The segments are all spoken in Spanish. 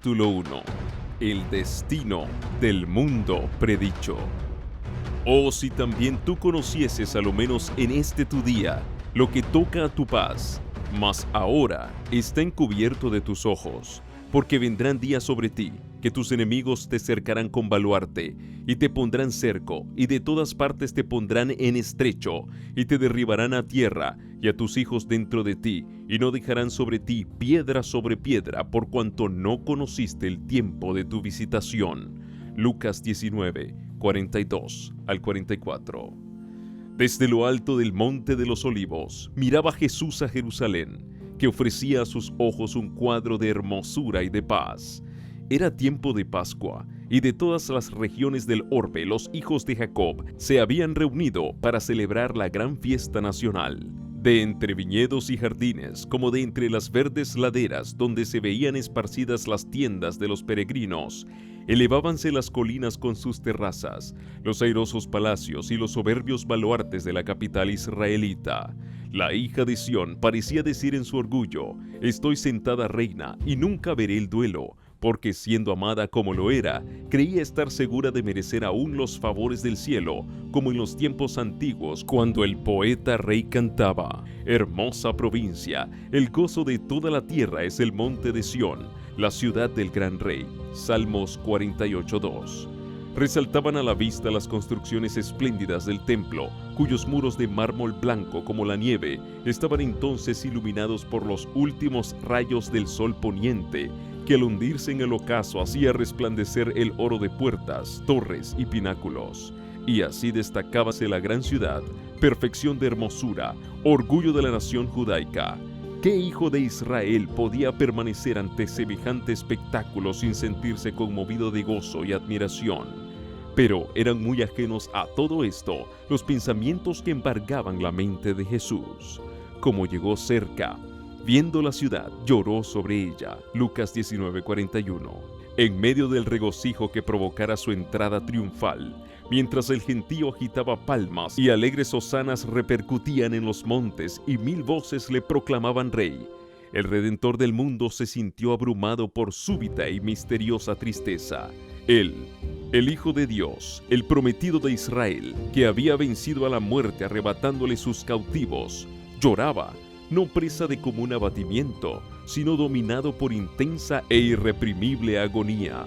Capítulo 1. El destino del mundo predicho. Oh, si también tú conocieses a lo menos en este tu día lo que toca a tu paz, mas ahora está encubierto de tus ojos, porque vendrán días sobre ti, que tus enemigos te cercarán con baluarte, y te pondrán cerco, y de todas partes te pondrán en estrecho, y te derribarán a tierra, y a tus hijos dentro de ti, y no dejarán sobre ti piedra sobre piedra, por cuanto no conociste el tiempo de tu visitación. Lucas 19, 42 al 44. Desde lo alto del monte de los olivos, miraba Jesús a Jerusalén, que ofrecía a sus ojos un cuadro de hermosura y de paz. Era tiempo de Pascua, y de todas las regiones del orbe los hijos de Jacob se habían reunido para celebrar la gran fiesta nacional. De entre viñedos y jardines, como de entre las verdes laderas donde se veían esparcidas las tiendas de los peregrinos, elevábanse las colinas con sus terrazas, los airosos palacios y los soberbios baluartes de la capital israelita. La hija de Sión parecía decir en su orgullo: estoy sentada reina y nunca veré el duelo, porque siendo amada como lo era, creía estar segura de merecer aún los favores del cielo, como en los tiempos antiguos cuando el poeta rey cantaba: hermosa provincia, el gozo de toda la tierra es el monte de Sión, la ciudad del gran rey. Salmos 48:2. Resaltaban a la vista las construcciones espléndidas del templo, cuyos muros de mármol blanco como la nieve estaban entonces iluminados por los últimos rayos del sol poniente, que al hundirse en el ocaso hacía resplandecer el oro de puertas, torres y pináculos. Y así destacábase la gran ciudad, perfección de hermosura, orgullo de la nación judaica. ¿Qué hijo de Israel podía permanecer ante semejante espectáculo sin sentirse conmovido de gozo y admiración? Pero eran muy ajenos a todo esto los pensamientos que embargaban la mente de Jesús. Como llegó cerca, viendo la ciudad, lloró sobre ella. Lucas 19:41. En medio del regocijo que provocara su entrada triunfal, mientras el gentío agitaba palmas y alegres hosanas repercutían en los montes y 1000 voces le proclamaban rey, el Redentor del mundo se sintió abrumado por súbita y misteriosa tristeza. Él, el Hijo de Dios, el prometido de Israel, que había vencido a la muerte arrebatándole sus cautivos, lloraba, no presa de común abatimiento, sino dominado por intensa e irreprimible agonía.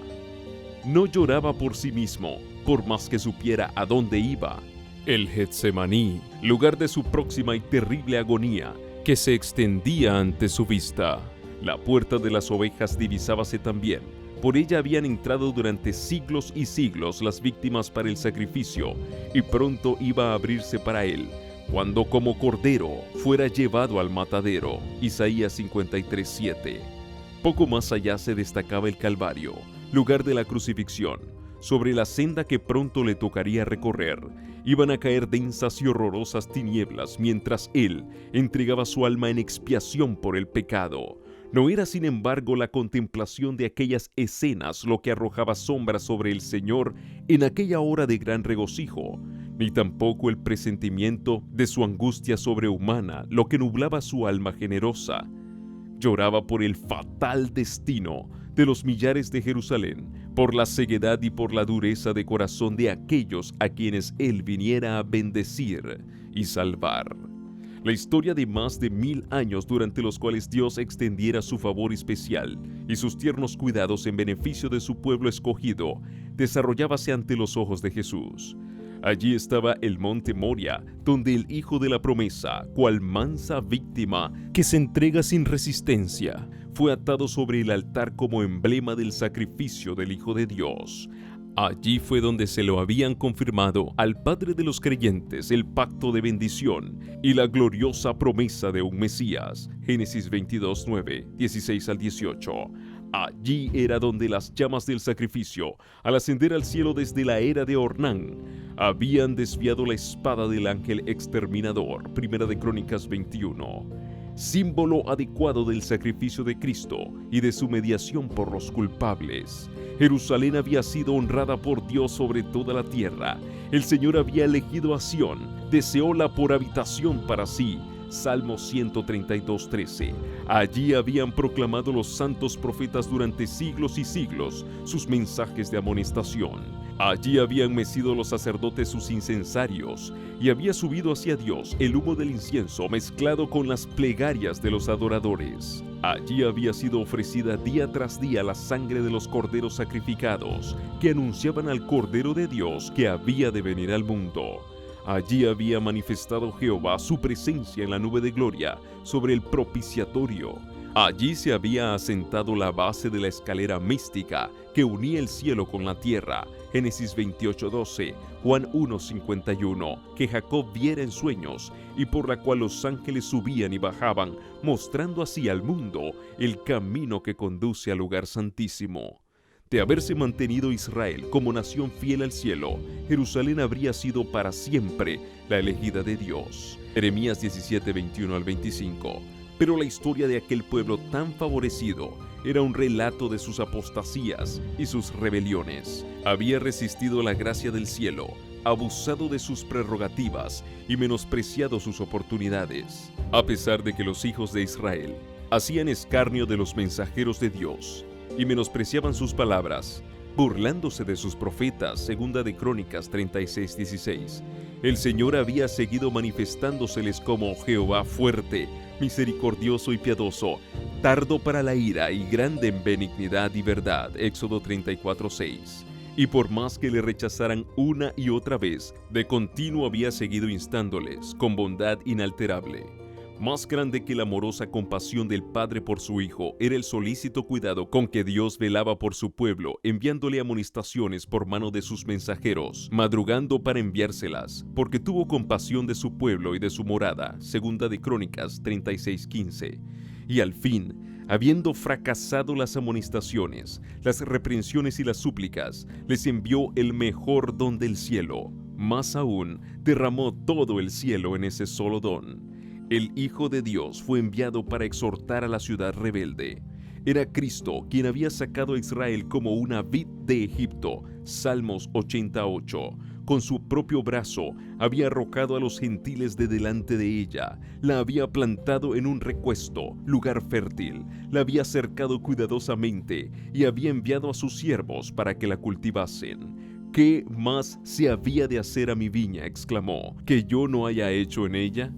No lloraba por sí mismo, por más que supiera a dónde iba. El Getsemaní, lugar de su próxima y terrible agonía, que se extendía ante su vista. La puerta de las ovejas divisábase también. Por ella habían entrado durante siglos y siglos las víctimas para el sacrificio, y pronto iba a abrirse para él, cuando como cordero fuera llevado al matadero. Isaías 53:7. Poco más allá se destacaba el Calvario, lugar de la crucifixión. Sobre la senda que pronto le tocaría recorrer, iban a caer densas y horrorosas tinieblas mientras él entregaba su alma en expiación por el pecado. No era, sin embargo, la contemplación de aquellas escenas lo que arrojaba sombras sobre el Señor en aquella hora de gran regocijo, ni tampoco el presentimiento de su angustia sobrehumana lo que nublaba su alma generosa. Lloraba por el fatal destino de los millares de Jerusalén, por la ceguedad y por la dureza de corazón de aquellos a quienes él viniera a bendecir y salvar. La historia de más de 1000 años durante los cuales Dios extendiera su favor especial y sus tiernos cuidados en beneficio de su pueblo escogido, desarrollábase ante los ojos de Jesús. Allí estaba el monte Moria, donde el Hijo de la promesa, cual mansa víctima que se entrega sin resistencia, fue atado sobre el altar como emblema del sacrificio del Hijo de Dios. Allí fue donde se lo habían confirmado al Padre de los creyentes el pacto de bendición y la gloriosa promesa de un Mesías. Génesis 22:9, 16 al 18. Allí era donde las llamas del sacrificio, al ascender al cielo desde la era de Ornán, habían desviado la espada del ángel exterminador. Primera de Crónicas 21. Símbolo adecuado del sacrificio de Cristo y de su mediación por los culpables. Jerusalén había sido honrada por Dios sobre toda la tierra. El Señor había elegido a Sión, deseóla por habitación para sí. Salmo 132:13. Allí habían proclamado los santos profetas durante siglos y siglos sus mensajes de amonestación. Allí habían mecido los sacerdotes sus incensarios, y había subido hacia Dios el humo del incienso mezclado con las plegarias de los adoradores. Allí había sido ofrecida día tras día la sangre de los corderos sacrificados, que anunciaban al Cordero de Dios que había de venir al mundo. Allí había manifestado Jehová su presencia en la nube de gloria sobre el propiciatorio. Allí se había asentado la base de la escalera mística que unía el cielo con la tierra, Génesis 28:12, Juan 1:51, que Jacob viera en sueños y por la cual los ángeles subían y bajaban, mostrando así al mundo el camino que conduce al lugar santísimo. De haberse mantenido Israel como nación fiel al cielo, Jerusalén habría sido para siempre la elegida de Dios. Jeremías 17:21 al 25. Pero la historia de aquel pueblo tan favorecido era un relato de sus apostasías y sus rebeliones. Había resistido la gracia del cielo, abusado de sus prerrogativas y menospreciado sus oportunidades. A pesar de que los hijos de Israel hacían escarnio de los mensajeros de Dios y menospreciaban sus palabras, burlándose de sus profetas, segunda de Crónicas 36:16, el Señor había seguido manifestándoseles como Jehová fuerte, misericordioso y piadoso, tardo para la ira y grande en benignidad y verdad, Éxodo 34:6. Y por más que le rechazaran una y otra vez, de continuo había seguido instándoles con bondad inalterable. Más grande que la amorosa compasión del Padre por su Hijo era el solícito cuidado con que Dios velaba por su pueblo, enviándole amonestaciones por mano de sus mensajeros, madrugando para enviárselas, porque tuvo compasión de su pueblo y de su morada, segunda de Crónicas 36:15. Y al fin, habiendo fracasado las amonestaciones, las reprensiones y las súplicas, les envió el mejor don del cielo. Más aún, derramó todo el cielo en ese solo don. El Hijo de Dios fue enviado para exhortar a la ciudad rebelde. Era Cristo quien había sacado a Israel como una vid de Egipto, Salmos 88. Con su propio brazo había arrojado a los gentiles de delante de ella, la había plantado en un recuesto, lugar fértil, la había cercado cuidadosamente y había enviado a sus siervos para que la cultivasen. ¿Qué más se había de hacer a mi viña?, exclamó, ¿que yo no haya hecho en ella?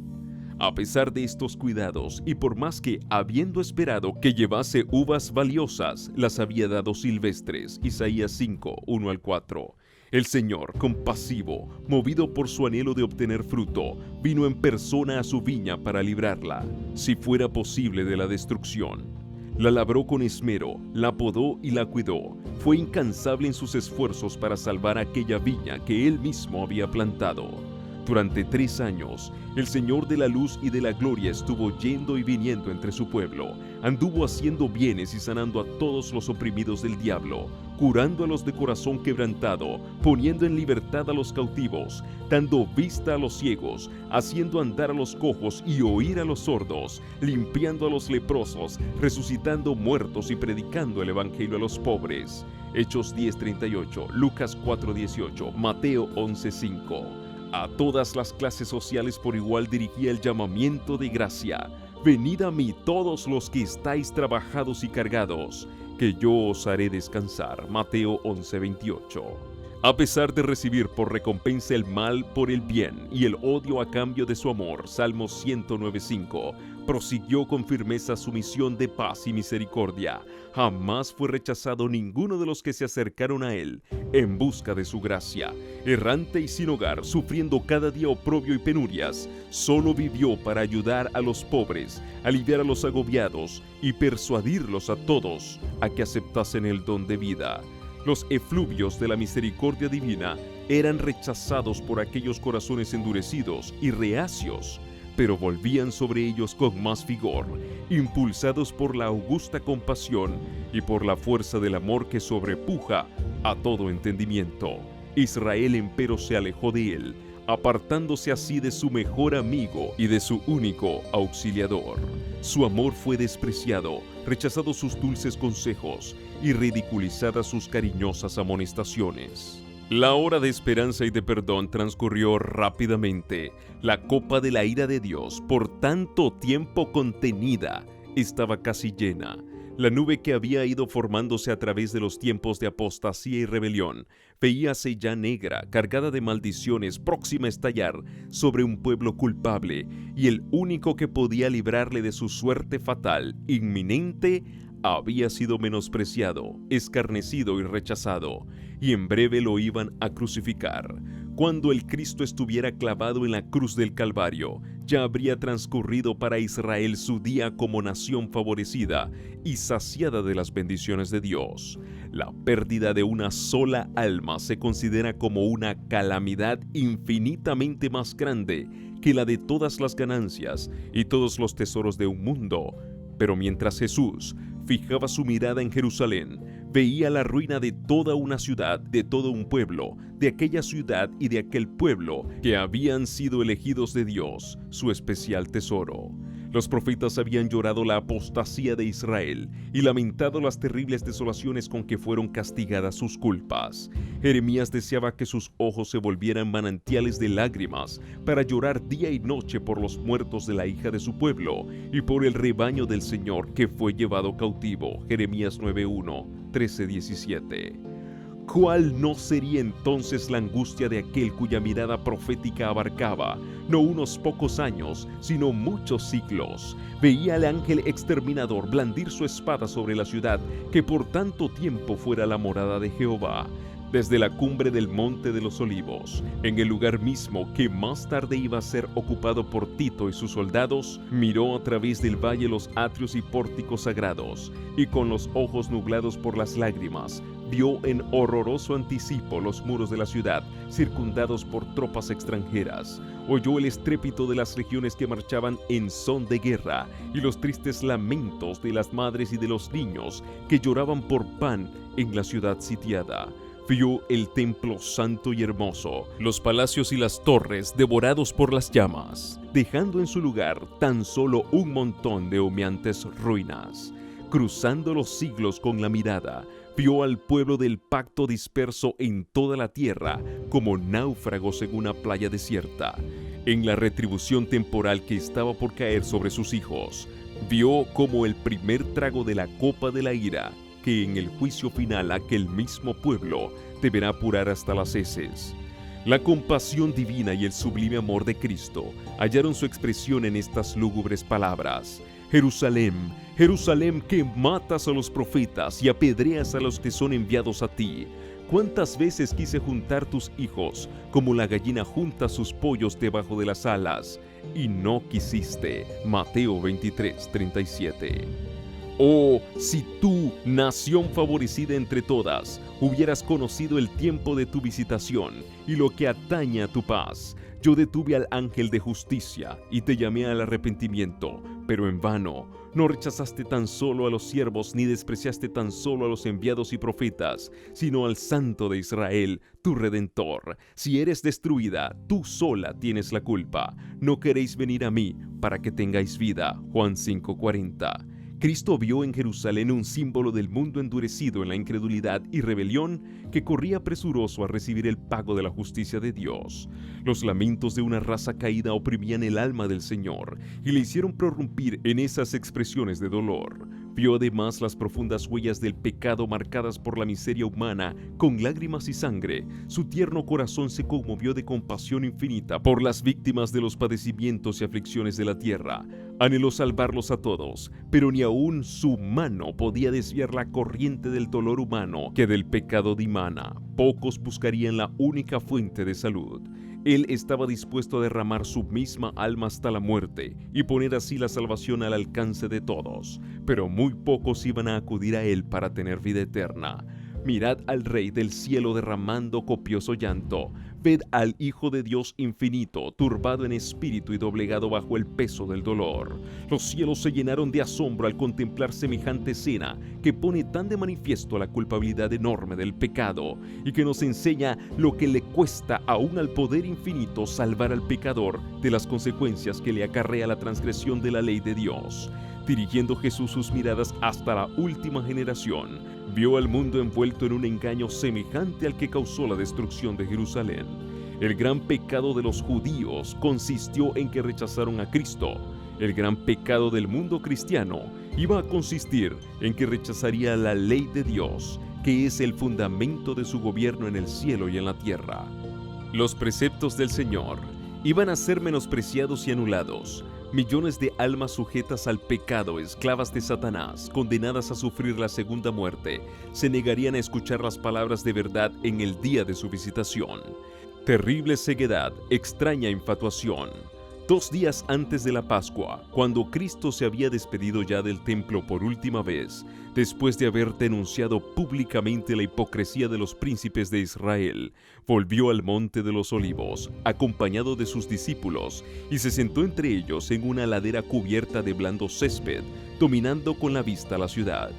A pesar de estos cuidados, y por más que, habiendo esperado que llevase uvas valiosas, las había dado silvestres, Isaías 5:1 al 4. El Señor, compasivo, movido por su anhelo de obtener fruto, vino en persona a su viña para librarla, si fuera posible, de la destrucción. La labró con esmero, la podó y la cuidó. Fue incansable en sus esfuerzos para salvar aquella viña que él mismo había plantado. Durante 3 años, el Señor de la luz y de la gloria estuvo yendo y viniendo entre su pueblo. Anduvo haciendo bienes y sanando a todos los oprimidos del diablo, curando a los de corazón quebrantado, poniendo en libertad a los cautivos, dando vista a los ciegos, haciendo andar a los cojos y oír a los sordos, limpiando a los leprosos, resucitando muertos y predicando el evangelio a los pobres. Hechos 10:38, Lucas 4:18, Mateo 11:5. A todas las clases sociales por igual dirigía el llamamiento de gracia. Venid a mí todos los que estáis trabajados y cargados, que yo os haré descansar. Mateo 11:28. A pesar de recibir por recompensa el mal por el bien y el odio a cambio de su amor, Salmos 109:5, prosiguió con firmeza su misión de paz y misericordia. Jamás fue rechazado ninguno de los que se acercaron a él en busca de su gracia. Errante y sin hogar, sufriendo cada día oprobio y penurias, solo vivió para ayudar a los pobres, aliviar a los agobiados y persuadirlos a todos a que aceptasen el don de vida. Los efluvios de la misericordia divina eran rechazados por aquellos corazones endurecidos y reacios, pero volvían sobre ellos con más vigor, impulsados por la augusta compasión y por la fuerza del amor que sobrepuja a todo entendimiento. Israel empero se alejó de él, apartándose así de su mejor amigo y de su único auxiliador. Su amor fue despreciado, rechazados sus dulces consejos y ridiculizadas sus cariñosas amonestaciones. La hora de esperanza y de perdón transcurrió rápidamente. La copa de la ira de Dios, por tanto tiempo contenida, estaba casi llena. La nube que había ido formándose a través de los tiempos de apostasía y rebelión, veíase ya negra, cargada de maldiciones, próxima a estallar sobre un pueblo culpable, y el único que podía librarle de su suerte fatal, inminente, había sido menospreciado, escarnecido y rechazado, y en breve lo iban a crucificar. Cuando el Cristo estuviera clavado en la cruz del Calvario, ya habría transcurrido para Israel su día como nación favorecida y saciada de las bendiciones de Dios. La pérdida de una sola alma se considera como una calamidad infinitamente más grande que la de todas las ganancias y todos los tesoros de un mundo. Pero mientras Jesús fijaba su mirada en Jerusalén, veía la ruina de toda una ciudad, de todo un pueblo, de aquella ciudad y de aquel pueblo que habían sido elegidos de Dios, su especial tesoro. Los profetas habían llorado la apostasía de Israel y lamentado las terribles desolaciones con que fueron castigadas sus culpas. Jeremías deseaba que sus ojos se volvieran manantiales de lágrimas para llorar día y noche por los muertos de la hija de su pueblo y por el rebaño del Señor que fue llevado cautivo. Jeremías 9:1, 13:17. ¿Cuál no sería entonces la angustia de aquel cuya mirada profética abarcaba no unos pocos años, sino muchos siglos? Veía al ángel exterminador blandir su espada sobre la ciudad que por tanto tiempo fuera la morada de Jehová. Desde la cumbre del Monte de los Olivos, en el lugar mismo que más tarde iba a ser ocupado por Tito y sus soldados, miró a través del valle los atrios y pórticos sagrados, y con los ojos nublados por las lágrimas, vio en horroroso anticipo los muros de la ciudad, circundados por tropas extranjeras. Oyó el estrépito de las legiones que marchaban en son de guerra, y los tristes lamentos de las madres y de los niños que lloraban por pan en la ciudad sitiada. Vio el templo santo y hermoso, los palacios y las torres devorados por las llamas, dejando en su lugar tan solo un montón de humeantes ruinas. Cruzando los siglos con la mirada, vio al pueblo del pacto disperso en toda la tierra como náufragos en una playa desierta. En la retribución temporal que estaba por caer sobre sus hijos, vio como el primer trago de la copa de la ira, que en el juicio final aquel mismo pueblo deberá apurar hasta las heces. La compasión divina y el sublime amor de Cristo hallaron su expresión en estas lúgubres palabras: Jerusalén, Jerusalén, que matas a los profetas y apedreas a los que son enviados a ti. ¿Cuántas veces quise juntar tus hijos como la gallina junta sus pollos debajo de las alas? Y no quisiste. Mateo 23:37. Oh, si tú, nación favorecida entre todas, hubieras conocido el tiempo de tu visitación y lo que atañe a tu paz. Yo detuve al ángel de justicia y te llamé al arrepentimiento, pero en vano. No rechazaste tan solo a los siervos ni despreciaste tan solo a los enviados y profetas, sino al Santo de Israel, tu Redentor. Si eres destruida, tú sola tienes la culpa. No queréis venir a mí para que tengáis vida. Juan 5:40. Cristo vio en Jerusalén un símbolo del mundo endurecido en la incredulidad y rebelión que corría presuroso a recibir el pago de la justicia de Dios. Los lamentos de una raza caída oprimían el alma del Señor y le hicieron prorrumpir en esas expresiones de dolor. Vio además las profundas huellas del pecado marcadas por la miseria humana con lágrimas y sangre. Su tierno corazón se conmovió de compasión infinita por las víctimas de los padecimientos y aflicciones de la tierra. Anheló salvarlos a todos, pero ni aún su mano podía desviar la corriente del dolor humano que del pecado dimana. Pocos buscarían la única fuente de salud. Él estaba dispuesto a derramar su misma alma hasta la muerte y poner así la salvación al alcance de todos, pero muy pocos iban a acudir a Él para tener vida eterna. Mirad al Rey del cielo derramando copioso llanto. Ved al Hijo de Dios infinito, turbado en espíritu y doblegado bajo el peso del dolor. Los cielos se llenaron de asombro al contemplar semejante escena que pone tan de manifiesto la culpabilidad enorme del pecado y que nos enseña lo que le cuesta aún al poder infinito salvar al pecador de las consecuencias que le acarrea la transgresión de la ley de Dios. Dirigiendo Jesús sus miradas hasta la última generación, vio al mundo envuelto en un engaño semejante al que causó la destrucción de Jerusalén. El gran pecado de los judíos consistió en que rechazaron a Cristo. El gran pecado del mundo cristiano iba a consistir en que rechazaría la ley de Dios, que es el fundamento de su gobierno en el cielo y en la tierra. Los preceptos del Señor iban a ser menospreciados y anulados. Millones de almas sujetas al pecado, esclavas de Satanás, condenadas a sufrir la segunda muerte, se negarían a escuchar las palabras de verdad en el día de su visitación. Terrible ceguedad, extraña infatuación. 2 días antes de la Pascua, cuando Cristo se había despedido ya del templo por última vez, después de haber denunciado públicamente la hipocresía de los príncipes de Israel, volvió al Monte de los Olivos, acompañado de sus discípulos, y se sentó entre ellos en una ladera cubierta de blando césped, dominando con la vista la ciudad.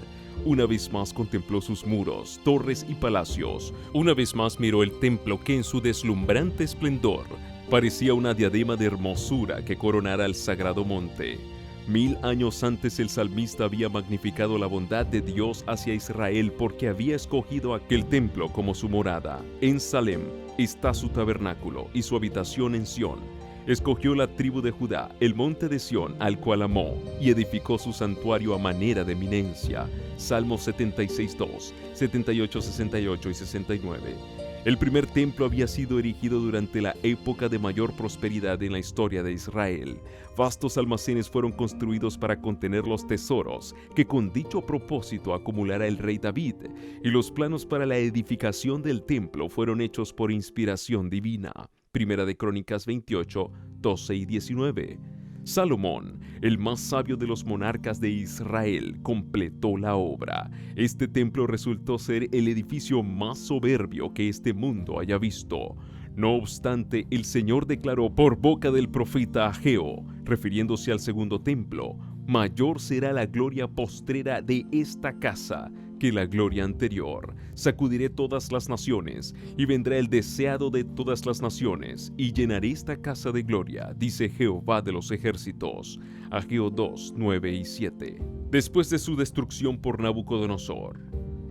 Una vez más contempló sus muros, torres y palacios. Una vez más miró el templo que en su deslumbrante esplendor parecía una diadema de hermosura que coronara el sagrado monte. 1000 años antes el salmista había magnificado la bondad de Dios hacia Israel porque había escogido aquel templo como su morada. En Salem está su tabernáculo y su habitación en Sión. Escogió la tribu de Judá, el monte de Sión, al cual amó, y edificó su santuario a manera de eminencia. Salmos 76:2, 78, 68 y 69. El primer templo había sido erigido durante la época de mayor prosperidad en la historia de Israel. Vastos almacenes fueron construidos para contener los tesoros que con dicho propósito acumulara el rey David, y los planos para la edificación del templo fueron hechos por inspiración divina. Primera de Crónicas 28, 12 y 19. Salomón, el más sabio de los monarcas de Israel, completó la obra. Este templo resultó ser el edificio más soberbio que este mundo haya visto. No obstante, el Señor declaró por boca del profeta Ageo, refiriéndose al segundo templo: mayor será la gloria postrera de esta casa que la gloria anterior. Sacudiré todas las naciones, y vendrá el deseado de todas las naciones, y llenaré esta casa de gloria, dice Jehová de los ejércitos. Ageo 2, 9 y 7. Después de su destrucción por Nabucodonosor,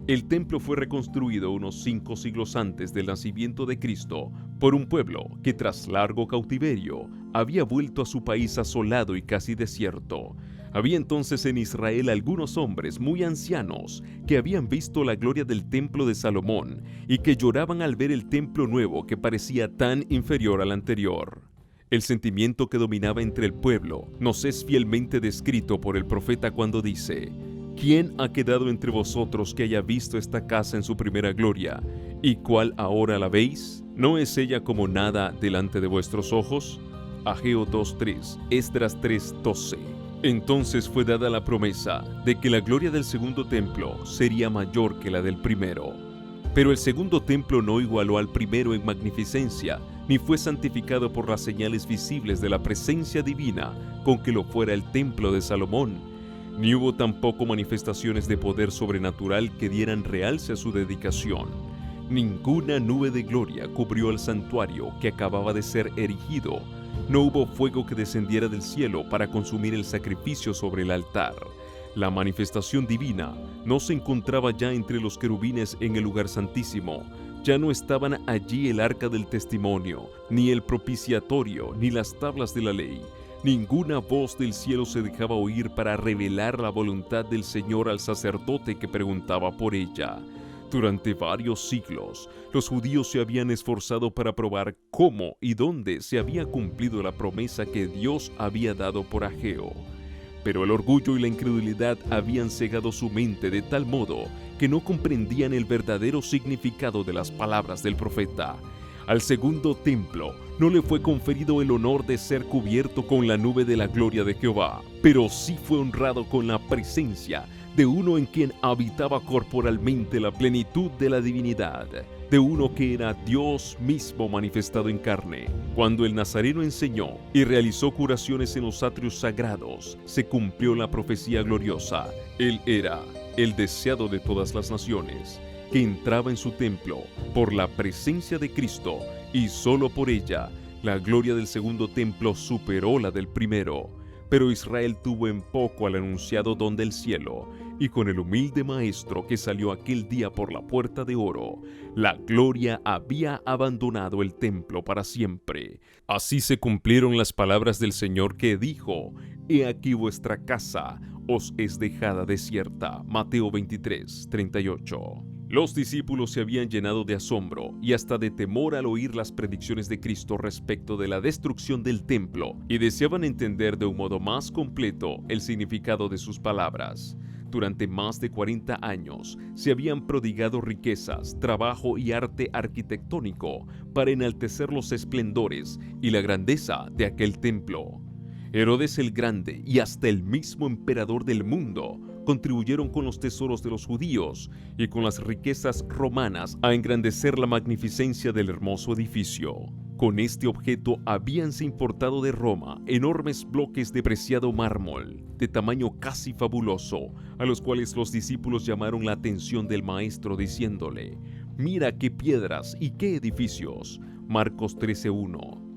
el templo fue reconstruido unos 5 siglos antes del nacimiento de Cristo por un pueblo que tras largo cautiverio había vuelto a su país asolado y casi desierto. Había entonces en Israel algunos hombres muy ancianos que habían visto la gloria del templo de Salomón y que lloraban al ver el templo nuevo que parecía tan inferior al anterior. El sentimiento que dominaba entre el pueblo nos es fielmente descrito por el profeta cuando dice: ¿quién ha quedado entre vosotros que haya visto esta casa en su primera gloria? ¿Y cuál ahora la veis? ¿No es ella como nada delante de vuestros ojos? Ageo 2:3, Esdras 3:12. Entonces fue dada la promesa de que la gloria del segundo templo sería mayor que la del primero. Pero el segundo templo no igualó al primero en magnificencia, ni fue santificado por las señales visibles de la presencia divina con que lo fuera el templo de Salomón, ni hubo tampoco manifestaciones de poder sobrenatural que dieran realce a su dedicación. Ninguna nube de gloria cubrió el santuario que acababa de ser erigido. No hubo fuego que descendiera del cielo para consumir el sacrificio sobre el altar. La manifestación divina no se encontraba ya entre los querubines en el lugar santísimo. Ya no estaban allí el arca del testimonio, ni el propiciatorio, ni las tablas de la ley. Ninguna voz del cielo se dejaba oír para revelar la voluntad del Señor al sacerdote que preguntaba por ella. Durante varios siglos, los judíos se habían esforzado para probar cómo y dónde se había cumplido la promesa que Dios había dado por Ageo. Pero el orgullo y la incredulidad habían cegado su mente de tal modo que no comprendían el verdadero significado de las palabras del profeta. Al segundo templo no le fue conferido el honor de ser cubierto con la nube de la gloria de Jehová, pero sí fue honrado con la presencia de uno en quien habitaba corporalmente la plenitud de la divinidad, de uno que era Dios mismo manifestado en carne. Cuando el Nazareno enseñó y realizó curaciones en los atrios sagrados, se cumplió la profecía gloriosa. Él era el deseado de todas las naciones, que entraba en su templo por la presencia de Cristo, y solo por ella la gloria del segundo templo superó la del primero. Pero Israel tuvo en poco al anunciado don del cielo, y con el humilde maestro que salió aquel día por la puerta de oro, la gloria había abandonado el templo para siempre. Así se cumplieron las palabras del Señor que dijo: He aquí vuestra casa os es dejada desierta. Mateo 23, 38. Los discípulos se habían llenado de asombro y hasta de temor al oír las predicciones de Cristo respecto de la destrucción del templo, y deseaban entender de un modo más completo el significado de sus palabras. Durante más de 40 años se habían prodigado riquezas, trabajo y arte arquitectónico para enaltecer los esplendores y la grandeza de aquel templo. Herodes el Grande y hasta el mismo emperador del mundo contribuyeron con los tesoros de los judíos y con las riquezas romanas a engrandecer la magnificencia del hermoso edificio. Con este objeto habíanse importado de Roma enormes bloques de preciado mármol, de tamaño casi fabuloso, a los cuales los discípulos llamaron la atención del maestro diciéndole: «Mira qué piedras y qué edificios». Marcos 13:1.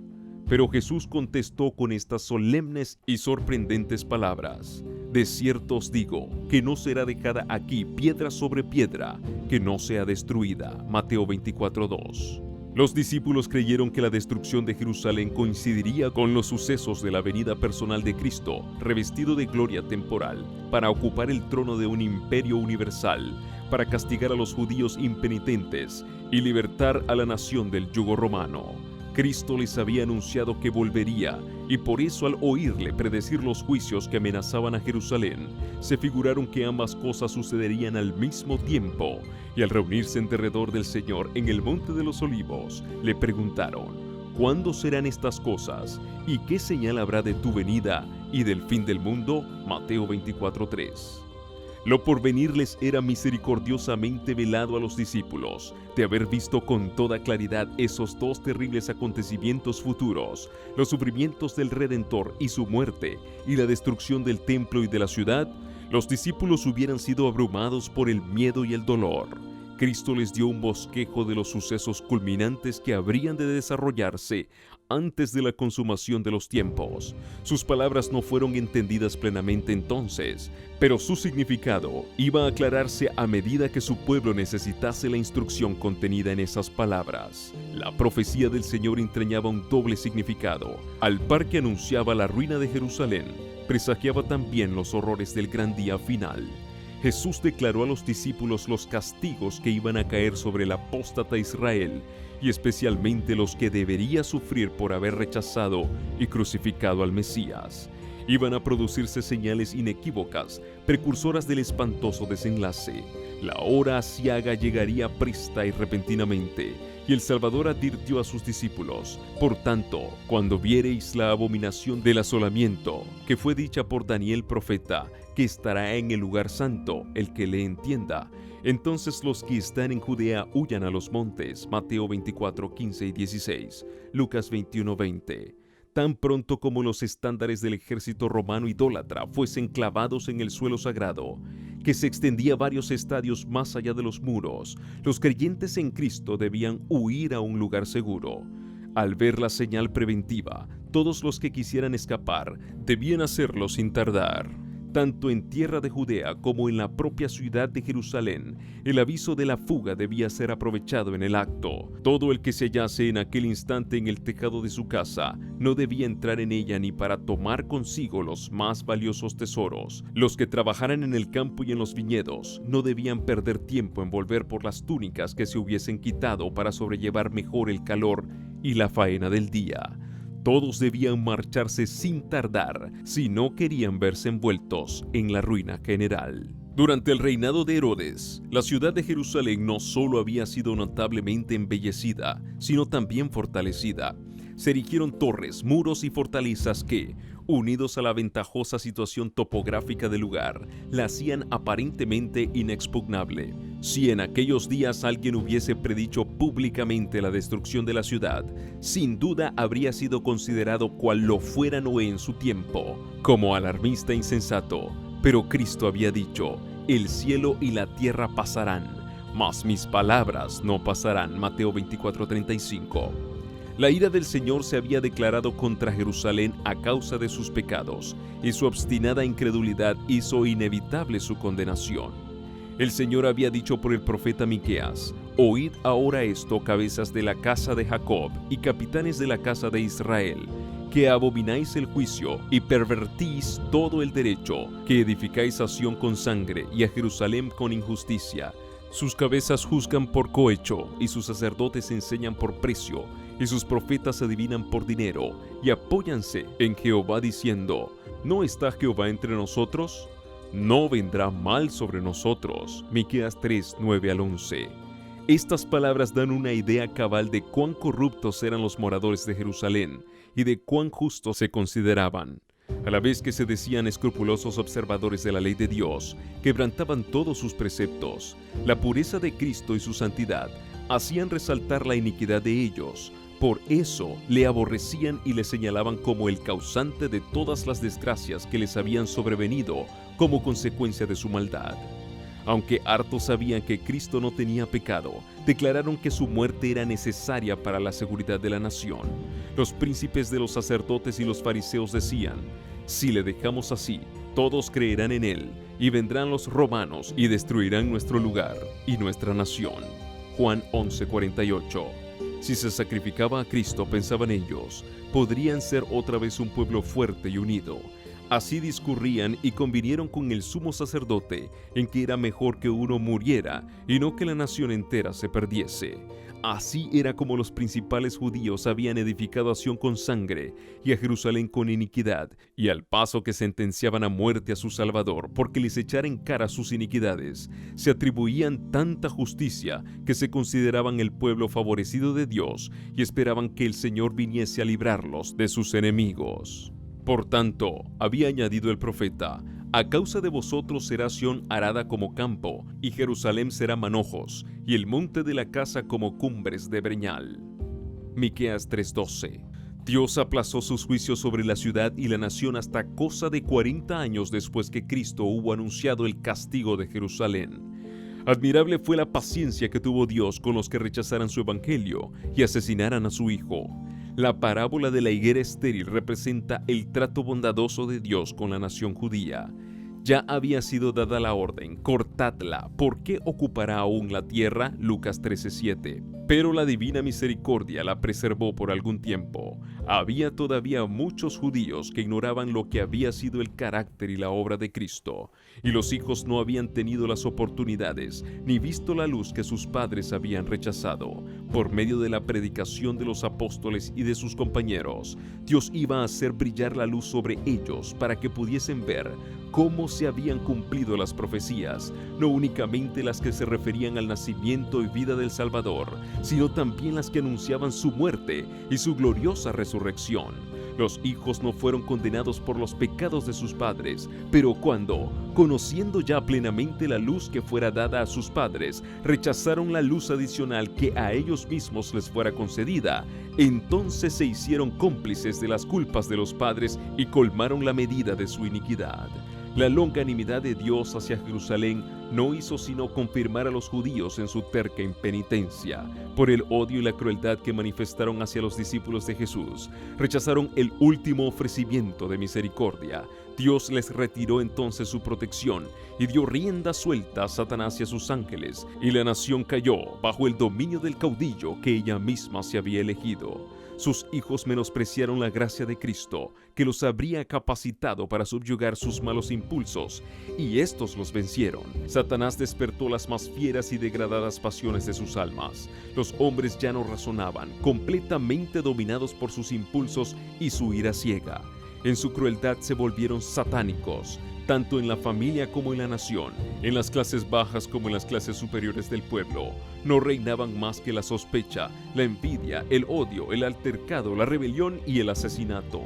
Pero Jesús contestó con estas solemnes y sorprendentes palabras: «De cierto os digo que no será dejada aquí piedra sobre piedra que no sea destruida». Mateo 24:2. Los discípulos creyeron que la destrucción de Jerusalén coincidiría con los sucesos de la venida personal de Cristo, revestido de gloria temporal, para ocupar el trono de un imperio universal, para castigar a los judíos impenitentes y libertar a la nación del yugo romano. Cristo les había anunciado que volvería, y por eso al oírle predecir los juicios que amenazaban a Jerusalén, se figuraron que ambas cosas sucederían al mismo tiempo, y al reunirse en derredor del Señor en el Monte de los Olivos, le preguntaron: «¿Cuándo serán estas cosas? ¿Y qué señal habrá de tu venida y del fin del mundo?» Mateo 24:3. Lo por venir les era misericordiosamente velado a los discípulos, de haber visto con toda claridad esos dos terribles acontecimientos futuros, los sufrimientos del Redentor y su muerte, y la destrucción del templo y de la ciudad. Los discípulos hubieran sido abrumados por el miedo y el dolor. Cristo les dio un bosquejo de los sucesos culminantes que habrían de desarrollarse antes de la consumación de los tiempos. Sus palabras no fueron entendidas plenamente entonces, pero su significado iba a aclararse a medida que su pueblo necesitase la instrucción contenida en esas palabras. La profecía del Señor entrañaba un doble significado. Al par que anunciaba la ruina de Jerusalén, presagiaba también los horrores del gran día final. Jesús declaró a los discípulos los castigos que iban a caer sobre el apóstata Israel, y especialmente los que debería sufrir por haber rechazado y crucificado al Mesías. Iban a producirse señales inequívocas, precursoras del espantoso desenlace. La hora aciaga llegaría presta y repentinamente, y el Salvador advirtió a sus discípulos: «Por tanto, cuando viereis la abominación del asolamiento, que fue dicha por Daniel profeta, que estará en el lugar santo, el que le entienda, entonces los que están en Judea huyan a los montes». Mateo 24:15 y 16, Lucas 21:20. Tan pronto como los estándares del ejército romano idólatra fuesen clavados en el suelo sagrado, que se extendía varios estadios más allá de los muros, los creyentes en Cristo debían huir a un lugar seguro. Al ver la señal preventiva, todos los que quisieran escapar debían hacerlo sin tardar. Tanto en tierra de Judea como en la propia ciudad de Jerusalén, el aviso de la fuga debía ser aprovechado en el acto. Todo el que se hallase en aquel instante en el tejado de su casa no debía entrar en ella ni para tomar consigo los más valiosos tesoros. Los que trabajaran en el campo y en los viñedos no debían perder tiempo en volver por las túnicas que se hubiesen quitado para sobrellevar mejor el calor y la faena del día. Todos debían marcharse sin tardar si no querían verse envueltos en la ruina general. Durante el reinado de Herodes, la ciudad de Jerusalén no solo había sido notablemente embellecida, sino también fortalecida. Se erigieron torres, muros y fortalezas que, unidos a la ventajosa situación topográfica del lugar, la hacían aparentemente inexpugnable. Si en aquellos días alguien hubiese predicho públicamente la destrucción de la ciudad, sin duda habría sido considerado cual lo fuera Noé en su tiempo, como alarmista insensato. Pero Cristo había dicho: «El cielo y la tierra pasarán, mas mis palabras no pasarán». Mateo 24:35. La ira del Señor se había declarado contra Jerusalén a causa de sus pecados, y su obstinada incredulidad hizo inevitable su condenación. El Señor había dicho por el profeta Miqueas: «Oíd ahora esto, cabezas de la casa de Jacob y capitanes de la casa de Israel, que abomináis el juicio y pervertís todo el derecho, que edificáis a Sión con sangre y a Jerusalén con injusticia. Sus cabezas juzgan por cohecho, y sus sacerdotes enseñan por precio, y sus profetas adivinan por dinero, y apóyanse en Jehová diciendo: ¿No está Jehová entre nosotros? No vendrá mal sobre nosotros». Miqueas 3, 9 al 11. Estas palabras dan una idea cabal de cuán corruptos eran los moradores de Jerusalén y de cuán justos se consideraban. A la vez que se decían escrupulosos observadores de la ley de Dios, quebrantaban todos sus preceptos. La pureza de Cristo y su santidad hacían resaltar la iniquidad de ellos. Por eso le aborrecían y le señalaban como el causante de todas las desgracias que les habían sobrevenido como consecuencia de su maldad. Aunque hartos sabían que Cristo no tenía pecado, declararon que su muerte era necesaria para la seguridad de la nación. Los príncipes de los sacerdotes y los fariseos decían: «Si le dejamos así, todos creerán en él, y vendrán los romanos y destruirán nuestro lugar y nuestra nación». Juan 11:48. Si se sacrificaba a Cristo, pensaban ellos, podrían ser otra vez un pueblo fuerte y unido. Así discurrían y convinieron con el sumo sacerdote en que era mejor que uno muriera y no que la nación entera se perdiese. Así era como los principales judíos habían edificado a Sión con sangre y a Jerusalén con iniquidad, y al paso que sentenciaban a muerte a su Salvador porque les echara en cara sus iniquidades, se atribuían tanta justicia que se consideraban el pueblo favorecido de Dios y esperaban que el Señor viniese a librarlos de sus enemigos. Por tanto, había añadido el profeta: «A causa de vosotros será Sión arada como campo, y Jerusalén será manojos, y el monte de la casa como cumbres de breñal». Miqueas 3:12. Dios aplazó sus juicios sobre la ciudad y la nación hasta cosa de 40 años después que Cristo hubo anunciado el castigo de Jerusalén. Admirable fue la paciencia que tuvo Dios con los que rechazaran su evangelio y asesinaran a su Hijo. La parábola de la higuera estéril representa el trato bondadoso de Dios con la nación judía. Ya había sido dada la orden: «Cortadla, ¿por qué ocupará aún la tierra?». Lucas 13:7. Pero la divina misericordia la preservó por algún tiempo. Había todavía muchos judíos que ignoraban lo que había sido el carácter y la obra de Cristo, y los hijos no habían tenido las oportunidades ni visto la luz que sus padres habían rechazado. Por medio de la predicación de los apóstoles y de sus compañeros, Dios iba a hacer brillar la luz sobre ellos para que pudiesen ver cómo se habían cumplido las profecías, no únicamente las que se referían al nacimiento y vida del Salvador, sino también las que anunciaban su muerte y su gloriosa resurrección. Los hijos no fueron condenados por los pecados de sus padres, pero cuando, conociendo ya plenamente la luz que fuera dada a sus padres, rechazaron la luz adicional que a ellos mismos les fuera concedida, entonces se hicieron cómplices de las culpas de los padres y colmaron la medida de su iniquidad. La longanimidad de Dios hacia Jerusalén no hizo sino confirmar a los judíos en su terca impenitencia. Por el odio y la crueldad que manifestaron hacia los discípulos de Jesús, rechazaron el último ofrecimiento de misericordia. Dios les retiró entonces su protección y dio rienda suelta a Satanás y a sus ángeles, y la nación cayó bajo el dominio del caudillo que ella misma se había elegido. Sus hijos menospreciaron la gracia de Cristo, que los habría capacitado para subyugar sus malos impulsos, y estos los vencieron. Satanás despertó las más fieras y degradadas pasiones de sus almas. Los hombres ya no razonaban, completamente dominados por sus impulsos y su ira ciega. En su crueldad se volvieron satánicos, tanto en la familia como en la nación, en las clases bajas como en las clases superiores del pueblo. No reinaban más que la sospecha, la envidia, el odio, el altercado, la rebelión y el asesinato.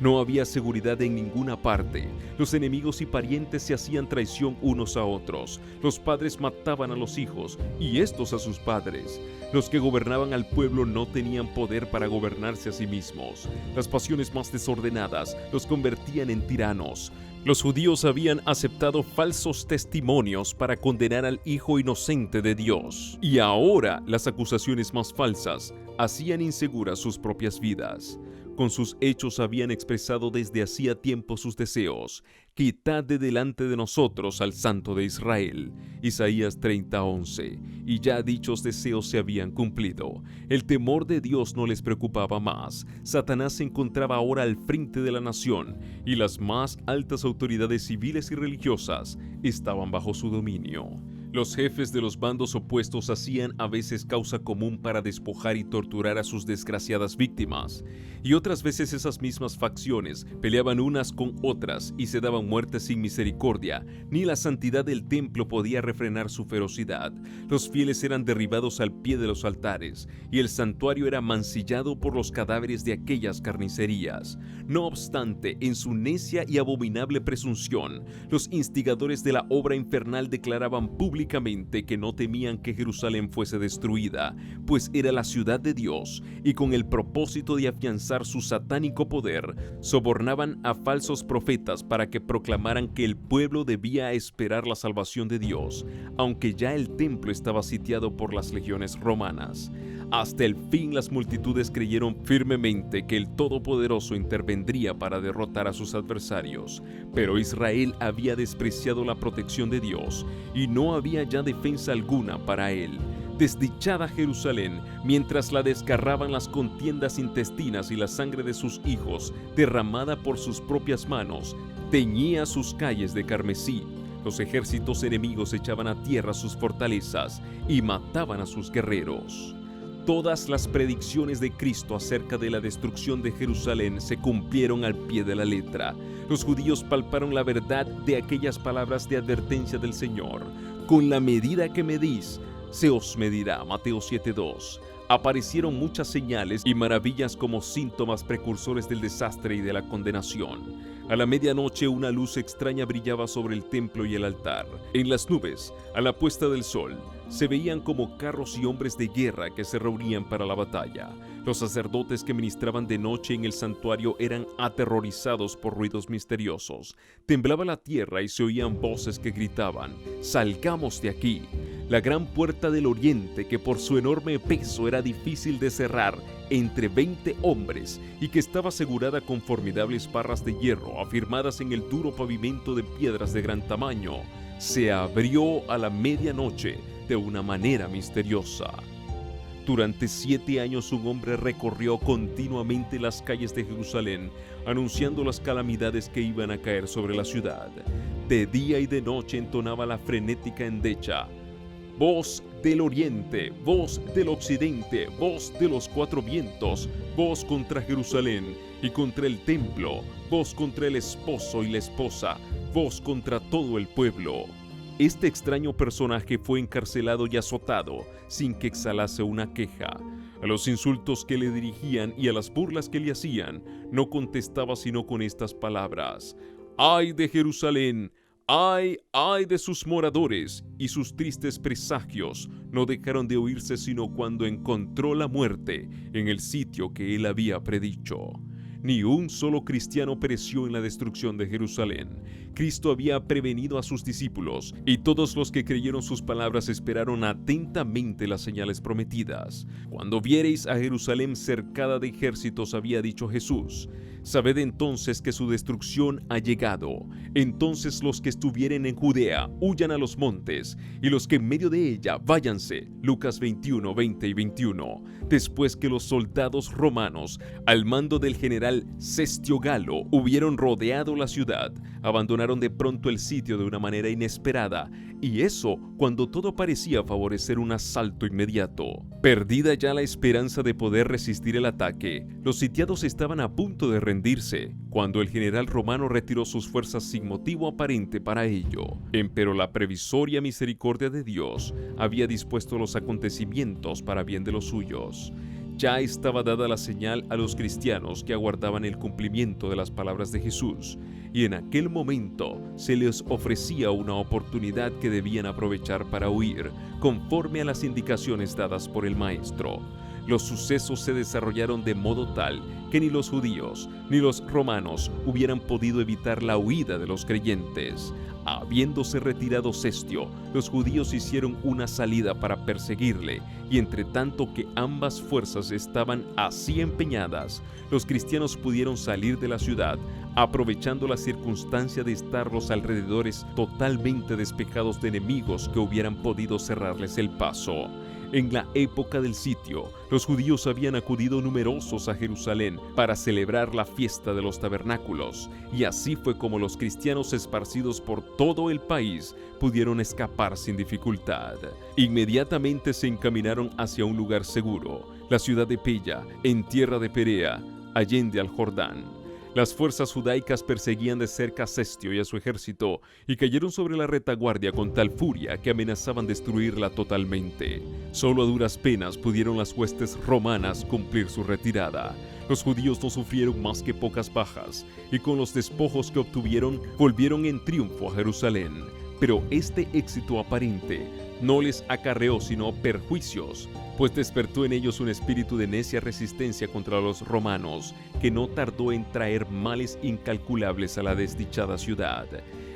No había seguridad en ninguna parte. Los enemigos y parientes se hacían traición unos a otros. Los padres mataban a los hijos y estos a sus padres. Los que gobernaban al pueblo no tenían poder para gobernarse a sí mismos. Las pasiones más desordenadas los convertían en tiranos. Los judíos habían aceptado falsos testimonios para condenar al Hijo inocente de Dios. Y ahora las acusaciones más falsas hacían inseguras sus propias vidas. Con sus hechos habían expresado desde hacía tiempo sus deseos. Quitad de delante de nosotros al Santo de Israel. Isaías 30:11. Y ya dichos deseos se habían cumplido. El temor de Dios no les preocupaba más. Satanás se encontraba ahora al frente de la nación y las más altas autoridades civiles y religiosas estaban bajo su dominio. Los jefes de los bandos opuestos hacían a veces causa común para despojar y torturar a sus desgraciadas víctimas, y otras veces esas mismas facciones peleaban unas con otras y se daban muerte sin misericordia. Ni la santidad del templo podía refrenar su ferocidad. Los fieles eran derribados al pie de los altares, y el santuario era mancillado por los cadáveres de aquellas carnicerías. No obstante, en su necia y abominable presunción, los instigadores de la obra infernal declaraban públicamente que no temían que Jerusalén fuese destruida, pues era la ciudad de Dios, y con el propósito de afianzar su satánico poder, sobornaban a falsos profetas para que proclamaran que el pueblo debía esperar la salvación de Dios, aunque ya el templo estaba sitiado por las legiones romanas. Hasta el fin las multitudes creyeron firmemente que el Todopoderoso intervendría para derrotar a sus adversarios, pero Israel había despreciado la protección de Dios y no había ya defensa alguna para él. Desdichada Jerusalén, mientras la desgarraban las contiendas intestinas y la sangre de sus hijos, derramada por sus propias manos, teñía sus calles de carmesí. Los ejércitos enemigos echaban a tierra sus fortalezas y mataban a sus guerreros. Todas las predicciones de Cristo acerca de la destrucción de Jerusalén se cumplieron al pie de la letra. Los judíos palparon la verdad de aquellas palabras de advertencia del Señor. Con la medida que medís, se os medirá. Mateo 7:2. Aparecieron muchas señales y maravillas como síntomas precursores del desastre y de la condenación. A la medianoche una luz extraña brillaba sobre el templo y el altar. En las nubes, a la puesta del sol, se veían como carros y hombres de guerra que se reunían para la batalla. Los sacerdotes que ministraban de noche en el santuario eran aterrorizados por ruidos misteriosos. Temblaba la tierra y se oían voces que gritaban: «¡Salgamos de aquí!». La gran puerta del oriente, que por su enorme peso era difícil de cerrar entre 20 hombres y que estaba asegurada con formidables barras de hierro afirmadas en el duro pavimento de piedras de gran tamaño, se abrió a la medianoche de una manera misteriosa. Durante 7 años un hombre recorrió continuamente las calles de Jerusalén, anunciando las calamidades que iban a caer sobre la ciudad. De día y de noche entonaba la frenética endecha: «Voz del oriente, voz del occidente, voz de los 4 vientos, voz contra Jerusalén y contra el templo, voz contra el esposo y la esposa, voz contra todo el pueblo». Este extraño personaje fue encarcelado y azotado sin que exhalase una queja. A los insultos que le dirigían y a las burlas que le hacían, no contestaba sino con estas palabras: «¡Ay de Jerusalén! ¡Ay, ay de sus moradores!». Y sus tristes presagios no dejaron de oírse sino cuando encontró la muerte en el sitio que él había predicho. Ni un solo cristiano pereció en la destrucción de Jerusalén. Cristo había prevenido a sus discípulos, y todos los que creyeron sus palabras esperaron atentamente las señales prometidas. «Cuando viereis a Jerusalén cercada de ejércitos», había dicho Jesús, «sabed entonces que su destrucción ha llegado. Entonces los que estuvieren en Judea huyan a los montes, y los que en medio de ella váyanse». Lucas 21, 20 y 21. Después que los soldados romanos, al mando del general Cestio Galo, hubieron rodeado la ciudad, abandonaron de pronto el sitio de una manera inesperada, y eso cuando todo parecía favorecer un asalto inmediato. Perdida ya la esperanza de poder resistir el ataque, los sitiados estaban a punto de rendirse, cuando el general romano retiró sus fuerzas sin motivo aparente para ello. Empero la previsoria misericordia de Dios había dispuesto los acontecimientos para bien de los suyos. Ya estaba dada la señal a los cristianos que aguardaban el cumplimiento de las palabras de Jesús, y en aquel momento se les ofrecía una oportunidad que debían aprovechar para huir, conforme a las indicaciones dadas por el Maestro. Los sucesos se desarrollaron de modo tal que ni los judíos ni los romanos hubieran podido evitar la huida de los creyentes. Habiéndose retirado Cestio, los judíos hicieron una salida para perseguirle, y entre tanto que ambas fuerzas estaban así empeñadas, los cristianos pudieron salir de la ciudad, aprovechando la circunstancia de estar los alrededores totalmente despejados de enemigos que hubieran podido cerrarles el paso. En la época del sitio, los judíos habían acudido numerosos a Jerusalén para celebrar la fiesta de los tabernáculos, y así fue como los cristianos esparcidos por todo el país pudieron escapar sin dificultad. Inmediatamente se encaminaron hacia un lugar seguro, la ciudad de Pella, en tierra de Perea, allende al Jordán. Las fuerzas judaicas perseguían de cerca a Cestio y a su ejército, y cayeron sobre la retaguardia con tal furia que amenazaban destruirla totalmente. Solo a duras penas pudieron las huestes romanas cumplir su retirada. Los judíos no sufrieron más que pocas bajas, y con los despojos que obtuvieron volvieron en triunfo a Jerusalén. Pero este éxito aparente no les acarreó sino perjuicios, pues despertó en ellos un espíritu de necia resistencia contra los romanos, que no tardó en traer males incalculables a la desdichada ciudad.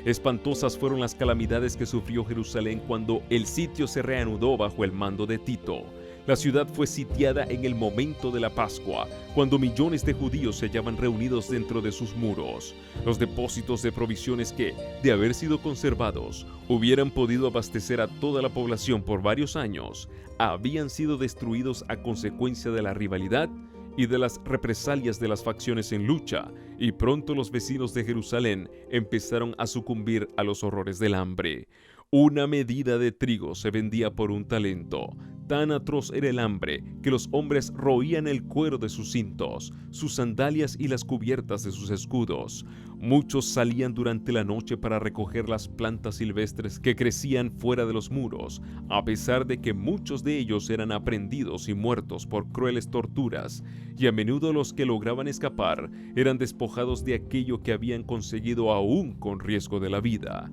Espantosas fueron las calamidades que sufrió Jerusalén cuando el sitio se reanudó bajo el mando de Tito. La ciudad fue sitiada en el momento de la Pascua, cuando millones de judíos se hallaban reunidos dentro de sus muros. Los depósitos de provisiones que, de haber sido conservados, hubieran podido abastecer a toda la población por varios años, habían sido destruidos a consecuencia de la rivalidad y de las represalias de las facciones en lucha, y pronto los vecinos de Jerusalén empezaron a sucumbir a los horrores del hambre. Una medida de trigo se vendía por un talento. Tan atroz era el hambre que los hombres roían el cuero de sus cintos, sus sandalias y las cubiertas de sus escudos. Muchos salían durante la noche para recoger las plantas silvestres que crecían fuera de los muros, a pesar de que muchos de ellos eran aprehendidos y muertos por crueles torturas, y a menudo los que lograban escapar eran despojados de aquello que habían conseguido aún con riesgo de la vida.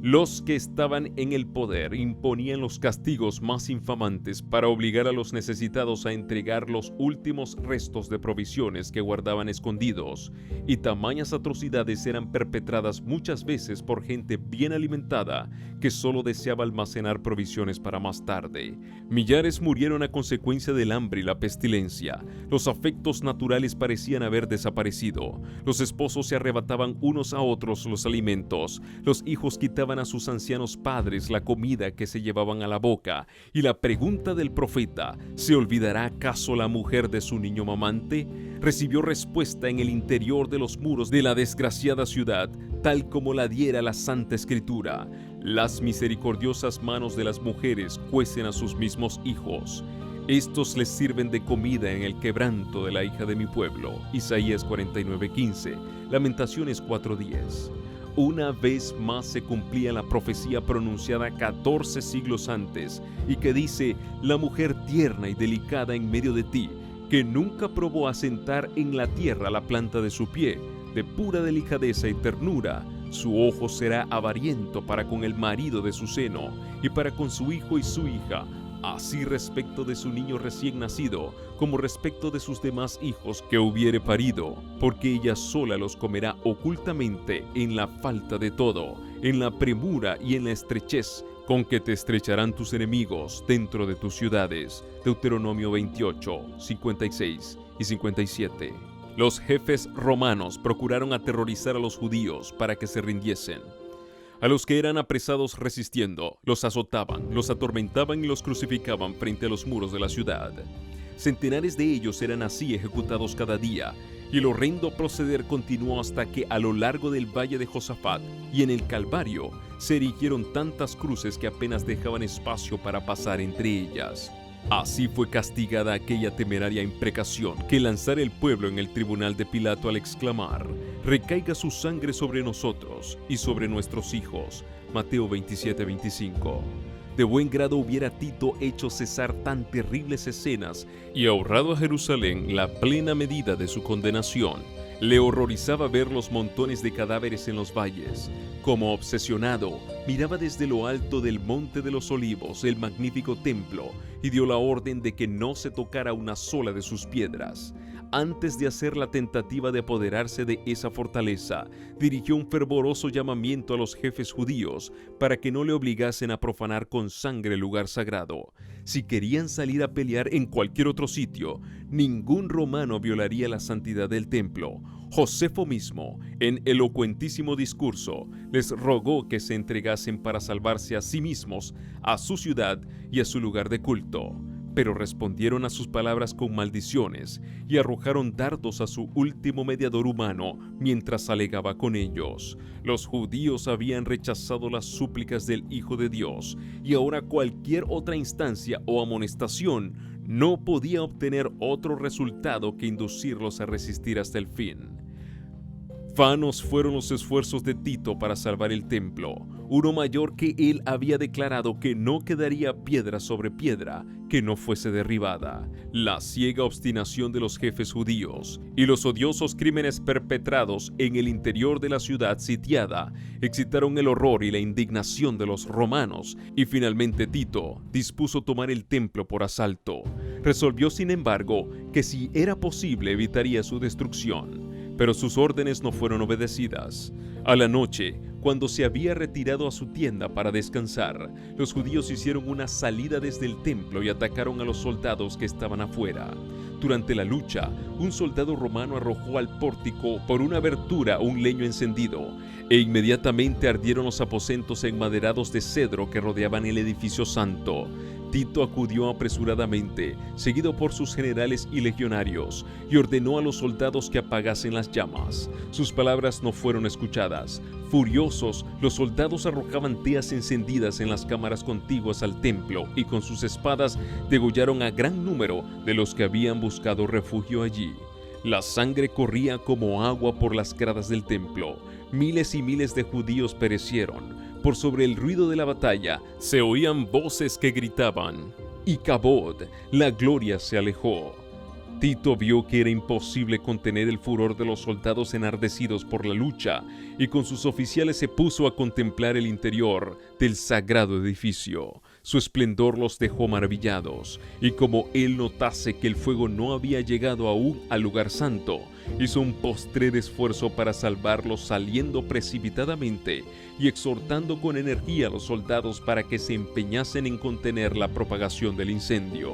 Los que estaban en el poder imponían los castigos más infamantes para obligar a los necesitados a entregar los últimos restos de provisiones que guardaban escondidos, y tamañas atrocidades eran perpetradas muchas veces por gente bien alimentada que solo deseaba almacenar provisiones para más tarde. Millares murieron a consecuencia del hambre y la pestilencia. Los afectos naturales parecían haber desaparecido. Los esposos se arrebataban unos a otros los alimentos. Los hijos quitaban a sus ancianos padres la comida que se llevaban a la boca, y la pregunta del profeta, ¿se olvidará acaso la mujer de su niño mamante?, recibió respuesta en el interior de los muros de la desgraciada ciudad, tal como la diera la Santa Escritura. Las misericordiosas manos de las mujeres cuecen a sus mismos hijos. Estos les sirven de comida en el quebranto de la hija de mi pueblo. Isaías 49:15, Lamentaciones 4:10. Una vez más se cumplía la profecía pronunciada 14 siglos antes, y que dice: la mujer tierna y delicada en medio de ti, que nunca probó asentar en la tierra la planta de su pie, de pura delicadeza y ternura, su ojo será avariento para con el marido de su seno, y para con su hijo y su hija, así respecto de su niño recién nacido, como respecto de sus demás hijos que hubiere parido, porque ella sola los comerá ocultamente en la falta de todo, en la premura y en la estrechez, con que te estrecharán tus enemigos dentro de tus ciudades. Deuteronomio 28, 56 y 57. Los jefes romanos procuraron aterrorizar a los judíos para que se rindiesen. A los que eran apresados resistiendo, los azotaban, los atormentaban y los crucificaban frente a los muros de la ciudad. Centenares de ellos eran así ejecutados cada día, y el horrendo proceder continuó hasta que a lo largo del valle de Josafat y en el Calvario se erigieron tantas cruces que apenas dejaban espacio para pasar entre ellas. Así fue castigada aquella temeraria imprecación que lanzara el pueblo en el tribunal de Pilato al exclamar: recaiga su sangre sobre nosotros y sobre nuestros hijos. Mateo 27:25. De buen grado hubiera Tito hecho cesar tan terribles escenas y ahorrado a Jerusalén la plena medida de su condenación. Le horrorizaba ver los montones de cadáveres en los valles. Como obsesionado, miraba desde lo alto del Monte de los Olivos el magnífico templo y dio la orden de que no se tocara una sola de sus piedras. Antes de hacer la tentativa de apoderarse de esa fortaleza, dirigió un fervoroso llamamiento a los jefes judíos para que no le obligasen a profanar con sangre el lugar sagrado. Si querían salir a pelear en cualquier otro sitio, ningún romano violaría la santidad del templo. Josefo mismo, en elocuentísimo discurso, les rogó que se entregasen para salvarse a sí mismos, a su ciudad y a su lugar de culto. Pero respondieron a sus palabras con maldiciones y arrojaron dardos a su último mediador humano mientras alegaba con ellos. Los judíos habían rechazado las súplicas del Hijo de Dios y ahora cualquier otra instancia o amonestación no podía obtener otro resultado que inducirlos a resistir hasta el fin. Vanos fueron los esfuerzos de Tito para salvar el templo, uno mayor que él había declarado que no quedaría piedra sobre piedra que no fuese derribada. La ciega obstinación de los jefes judíos y los odiosos crímenes perpetrados en el interior de la ciudad sitiada excitaron el horror y la indignación de los romanos, y finalmente Tito dispuso tomar el templo por asalto. Resolvió, sin embargo, que si era posible evitaría su destrucción. Pero sus órdenes no fueron obedecidas. A la noche, cuando se había retirado a su tienda para descansar, los judíos hicieron una salida desde el templo y atacaron a los soldados que estaban afuera. Durante la lucha, un soldado romano arrojó al pórtico por una abertura un leño encendido, e inmediatamente ardieron los aposentos enmaderados de cedro que rodeaban el edificio santo. Tito acudió apresuradamente, seguido por sus generales y legionarios, y ordenó a los soldados que apagasen las llamas. Sus palabras no fueron escuchadas. Furiosos, los soldados arrojaban teas encendidas en las cámaras contiguas al templo y con sus espadas degollaron a gran número de los que habían buscado refugio allí. La sangre corría como agua por las gradas del templo. Miles y miles de judíos perecieron. Por sobre el ruido de la batalla se oían voces que gritaban: «Icabod, la gloria se alejó». Tito vio que era imposible contener el furor de los soldados enardecidos por la lucha y con sus oficiales se puso a contemplar el interior del sagrado edificio. Su esplendor los dejó maravillados, y como él notase que el fuego no había llegado aún al lugar santo, hizo un postrer esfuerzo para salvarlos, saliendo precipitadamente y exhortando con energía a los soldados para que se empeñasen en contener la propagación del incendio.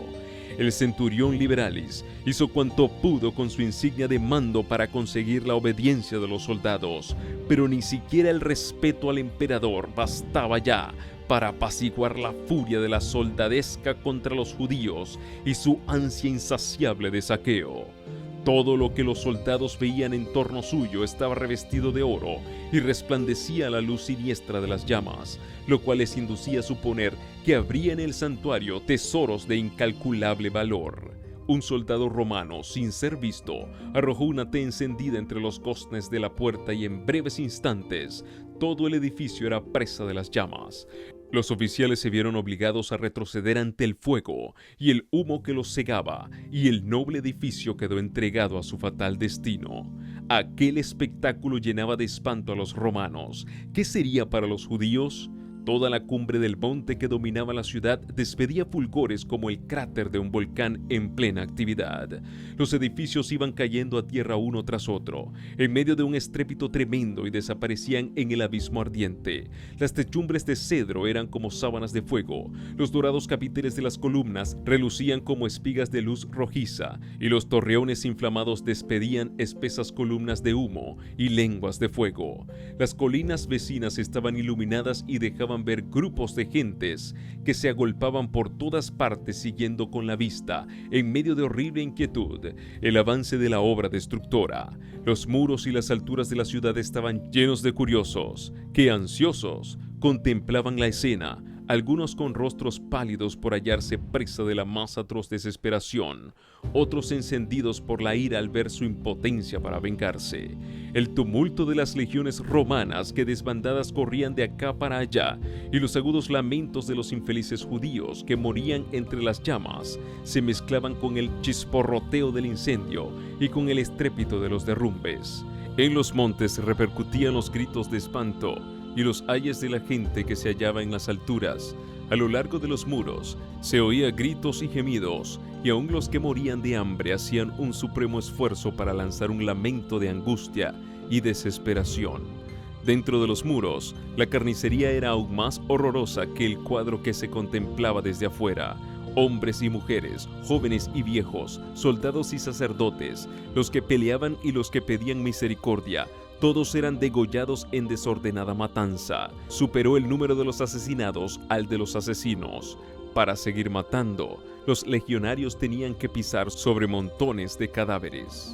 El centurión Liberalis hizo cuanto pudo con su insignia de mando para conseguir la obediencia de los soldados, pero ni siquiera el respeto al emperador bastaba ya para apaciguar la furia de la soldadesca contra los judíos y su ansia insaciable de saqueo. Todo lo que los soldados veían en torno suyo estaba revestido de oro y resplandecía a la luz siniestra de las llamas, lo cual les inducía a suponer que habría en el santuario tesoros de incalculable valor. Un soldado romano, sin ser visto, arrojó una tea encendida entre los goznes de la puerta y en breves instantes todo el edificio era presa de las llamas. Los oficiales se vieron obligados a retroceder ante el fuego y el humo que los cegaba, y el noble edificio quedó entregado a su fatal destino. Aquel espectáculo llenaba de espanto a los romanos. ¿Qué sería para los judíos? Toda la cumbre del monte que dominaba la ciudad despedía fulgores como el cráter de un volcán en plena actividad. Los edificios iban cayendo a tierra uno tras otro, en medio de un estrépito tremendo, y desaparecían en el abismo ardiente. Las techumbres de cedro eran como sábanas de fuego, los dorados capiteles de las columnas relucían como espigas de luz rojiza, y los torreones inflamados despedían espesas columnas de humo y lenguas de fuego. Las colinas vecinas estaban iluminadas y dejaban ver grupos de gentes que se agolpaban por todas partes siguiendo con la vista, en medio de horrible inquietud, el avance de la obra destructora. Los muros y las alturas de la ciudad estaban llenos de curiosos que, ansiosos, contemplaban la escena, algunos con rostros pálidos por hallarse presa de la más atroz desesperación, otros encendidos por la ira al ver su impotencia para vengarse. El tumulto de las legiones romanas que desbandadas corrían de acá para allá y los agudos lamentos de los infelices judíos que morían entre las llamas se mezclaban con el chisporroteo del incendio y con el estrépito de los derrumbes. En los montes repercutían los gritos de espanto y los ayes de la gente que se hallaba en las alturas. A lo largo de los muros se oía gritos y gemidos, y aun los que morían de hambre hacían un supremo esfuerzo para lanzar un lamento de angustia y desesperación. Dentro de los muros, la carnicería era aún más horrorosa que el cuadro que se contemplaba desde afuera. Hombres y mujeres, jóvenes y viejos, soldados y sacerdotes, los que peleaban y los que pedían misericordia, todos eran degollados en desordenada matanza. Superó el número de los asesinados al de los asesinos. Para seguir matando, los legionarios tenían que pisar sobre montones de cadáveres.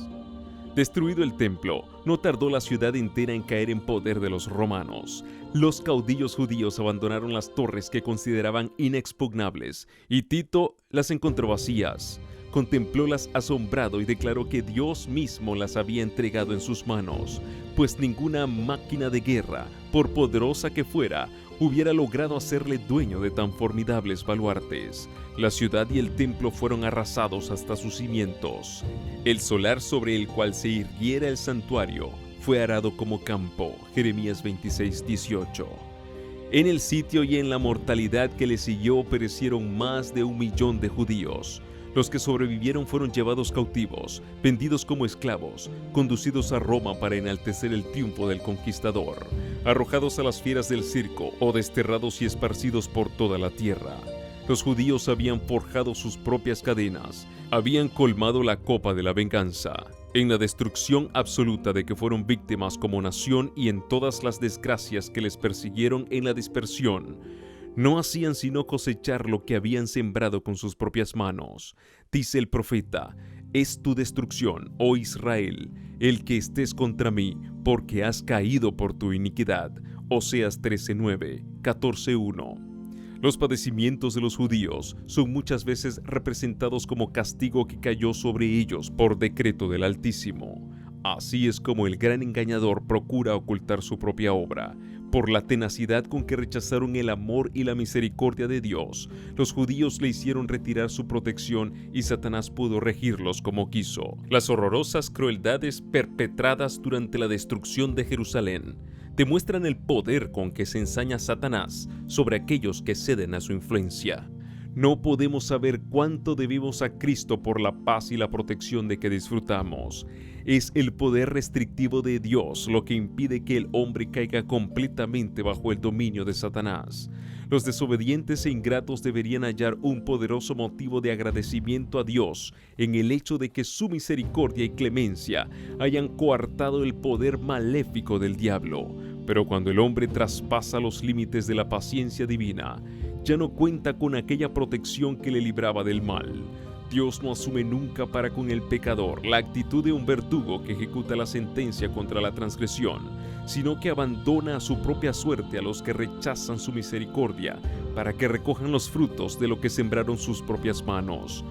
Destruido el templo, no tardó la ciudad entera en caer en poder de los romanos. Los caudillos judíos abandonaron las torres que consideraban inexpugnables, y Tito las encontró vacías. Contemplólas asombrado y declaró que Dios mismo las había entregado en sus manos, pues ninguna máquina de guerra, por poderosa que fuera, hubiera logrado hacerle dueño de tan formidables baluartes. La ciudad y el templo fueron arrasados hasta sus cimientos. El solar sobre el cual se irguiera el santuario fue arado como campo. Jeremías 26:18. En el sitio y en la mortalidad que le siguió perecieron más de 1 millón de judíos. Los que sobrevivieron fueron llevados cautivos, vendidos como esclavos, conducidos a Roma para enaltecer el triunfo del conquistador, arrojados a las fieras del circo o desterrados y esparcidos por toda la tierra. Los judíos habían forjado sus propias cadenas, habían colmado la copa de la venganza. En la destrucción absoluta de que fueron víctimas como nación y en todas las desgracias que les persiguieron en la dispersión, no hacían sino cosechar lo que habían sembrado con sus propias manos. Dice el profeta: es tu destrucción, oh Israel, el que estés contra mí, porque has caído por tu iniquidad. Oseas 13:9, 14:1. Los padecimientos de los judíos son muchas veces representados como castigo que cayó sobre ellos por decreto del Altísimo. Así es como el gran engañador procura ocultar su propia obra. Por la tenacidad con que rechazaron el amor y la misericordia de Dios, los judíos le hicieron retirar su protección y Satanás pudo regirlos como quiso. Las horrorosas crueldades perpetradas durante la destrucción de Jerusalén demuestran el poder con que se ensaña Satanás sobre aquellos que ceden a su influencia. No podemos saber cuánto debemos a Cristo por la paz y la protección de que disfrutamos. Es el poder restrictivo de Dios lo que impide que el hombre caiga completamente bajo el dominio de Satanás. Los desobedientes e ingratos deberían hallar un poderoso motivo de agradecimiento a Dios en el hecho de que su misericordia y clemencia hayan coartado el poder maléfico del diablo. Pero cuando el hombre traspasa los límites de la paciencia divina, ya no cuenta con aquella protección que le libraba del mal. Dios no asume nunca para con el pecador la actitud de un verdugo que ejecuta la sentencia contra la transgresión, sino que abandona a su propia suerte a los que rechazan su misericordia para que recojan los frutos de lo que sembraron sus propias manos.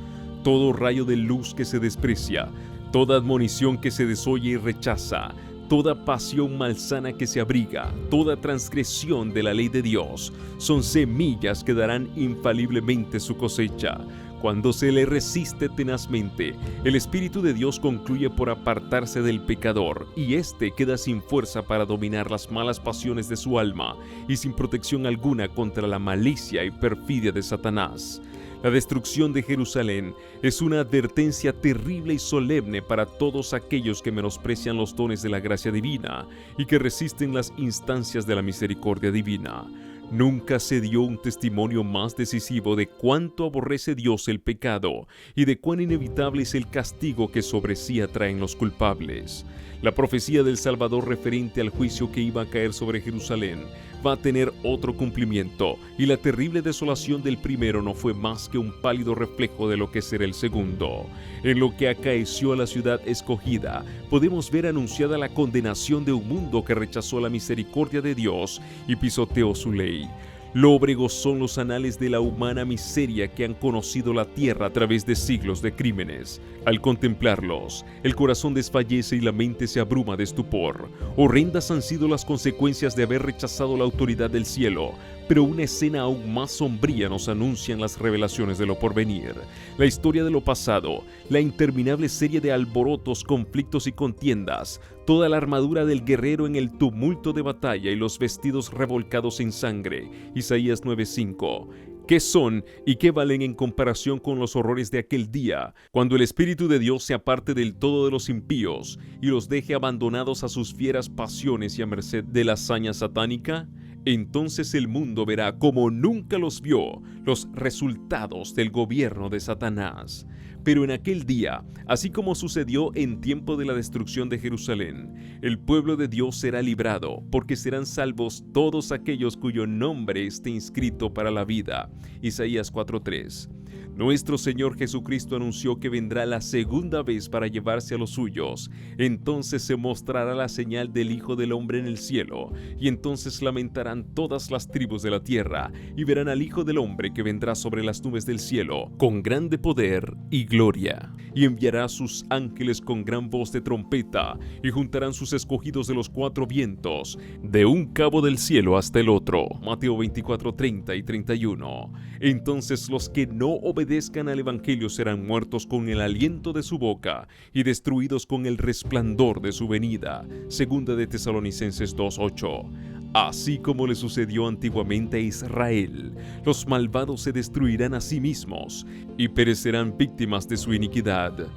Todo rayo de luz que se desprecia, toda admonición que se desoye y rechaza, toda pasión malsana que se abriga, toda transgresión de la ley de Dios, son semillas que darán infaliblemente su cosecha. Cuando se le resiste tenazmente, el Espíritu de Dios concluye por apartarse del pecador, y éste queda sin fuerza para dominar las malas pasiones de su alma y sin protección alguna contra la malicia y perfidia de Satanás. La destrucción de Jerusalén es una advertencia terrible y solemne para todos aquellos que menosprecian los dones de la gracia divina y que resisten las instancias de la misericordia divina. Nunca se dio un testimonio más decisivo de cuánto aborrece Dios el pecado y de cuán inevitable es el castigo que sobre sí atraen los culpables. La profecía del Salvador referente al juicio que iba a caer sobre Jerusalén va a tener otro cumplimiento, y la terrible desolación del primero no fue más que un pálido reflejo de lo que será el segundo. En lo que acaeció a la ciudad escogida, podemos ver anunciada la condenación de un mundo que rechazó la misericordia de Dios y pisoteó su ley. Lóbregos son los anales de la humana miseria que han conocido la tierra a través de siglos de crímenes. Al contemplarlos, el corazón desfallece y la mente se abruma de estupor. Horrendas han sido las consecuencias de haber rechazado la autoridad del cielo, pero una escena aún más sombría nos anuncian las revelaciones de lo porvenir. La historia de lo pasado, la interminable serie de alborotos, conflictos y contiendas, toda la armadura del guerrero en el tumulto de batalla y los vestidos revolcados en sangre. Isaías 9:5. ¿Qué son y qué valen en comparación con los horrores de aquel día, cuando el Espíritu de Dios se aparte del todo de los impíos y los deje abandonados a sus fieras pasiones y a merced de la hazaña satánica? Entonces el mundo verá como nunca los vio los resultados del gobierno de Satanás. Pero en aquel día, así como sucedió en tiempo de la destrucción de Jerusalén, el pueblo de Dios será librado, porque serán salvos todos aquellos cuyo nombre esté inscrito para la vida. Isaías 4:3. Nuestro Señor Jesucristo anunció que vendrá la segunda vez para llevarse a los suyos. Entonces se mostrará la señal del Hijo del Hombre en el cielo, y entonces lamentarán todas las tribus de la tierra, y verán al Hijo del Hombre que vendrá sobre las nubes del cielo, con grande poder y gloria. Y enviará a sus ángeles con gran voz de trompeta, y juntarán sus escogidos de los cuatro vientos, de un cabo del cielo hasta el otro. Mateo 24:30 y 31. Entonces los que no obedezcan al Evangelio serán muertos con el aliento de su boca y destruidos con el resplandor de su venida. Segunda de Tesalonicenses 2:8. Así como le sucedió antiguamente a Israel, los malvados se destruirán a sí mismos y perecerán víctimas de su iniquidad.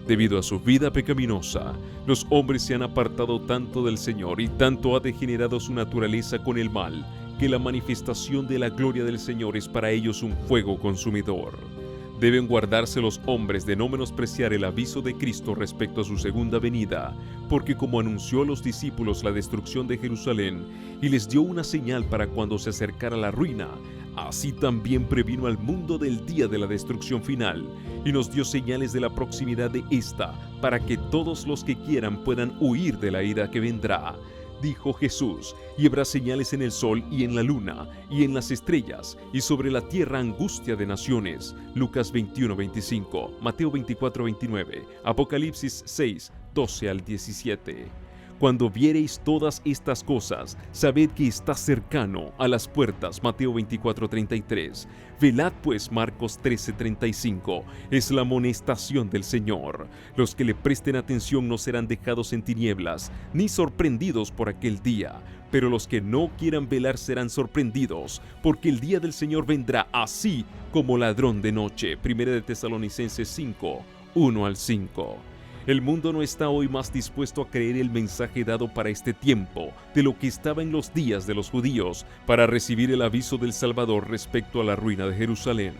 Debido a su vida pecaminosa, los hombres se han apartado tanto del Señor y tanto ha degenerado su naturaleza con el mal, que la manifestación de la gloria del Señor es para ellos un fuego consumidor. Deben guardarse los hombres de no menospreciar el aviso de Cristo respecto a su segunda venida, porque como anunció a los discípulos la destrucción de Jerusalén y les dio una señal para cuando se acercara la ruina, así también previno al mundo del día de la destrucción final y nos dio señales de la proximidad de esta, para que todos los que quieran puedan huir de la ira que vendrá. Dijo Jesús, y habrá señales en el sol y en la luna y en las estrellas, y sobre la tierra angustia de naciones. Lucas 21:25, Mateo 24:29, Apocalipsis 6:12 al 17. Cuando viereis todas estas cosas, sabed que está cercano a las puertas. Mateo 24:33. Velad pues, Marcos 13:35. Es la amonestación del Señor. Los que le presten atención no serán dejados en tinieblas, ni sorprendidos por aquel día. Pero los que no quieran velar serán sorprendidos, porque el día del Señor vendrá así como ladrón de noche. Primera de Tesalonicenses 5:1 al 5. El mundo no está hoy más dispuesto a creer el mensaje dado para este tiempo de lo que estaba en los días de los judíos para recibir el aviso del Salvador respecto a la ruina de Jerusalén.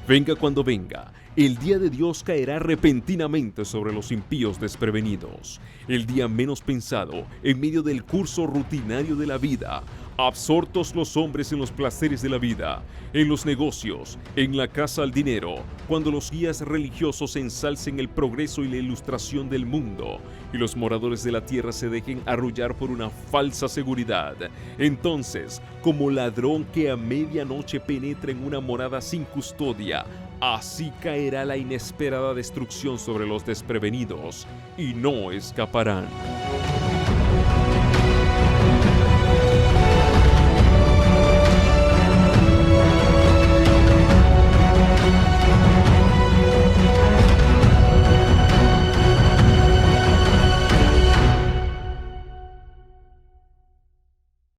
Venga cuando venga, el día de Dios caerá repentinamente sobre los impíos desprevenidos. El día menos pensado, en medio del curso rutinario de la vida, absortos los hombres en los placeres de la vida, en los negocios, en la caza al dinero, cuando los guías religiosos ensalcen el progreso y la ilustración del mundo, y los moradores de la tierra se dejen arrullar por una falsa seguridad. Entonces, como ladrón que a medianoche penetra en una morada sin custodia, así caerá la inesperada destrucción sobre los desprevenidos, y no escaparán.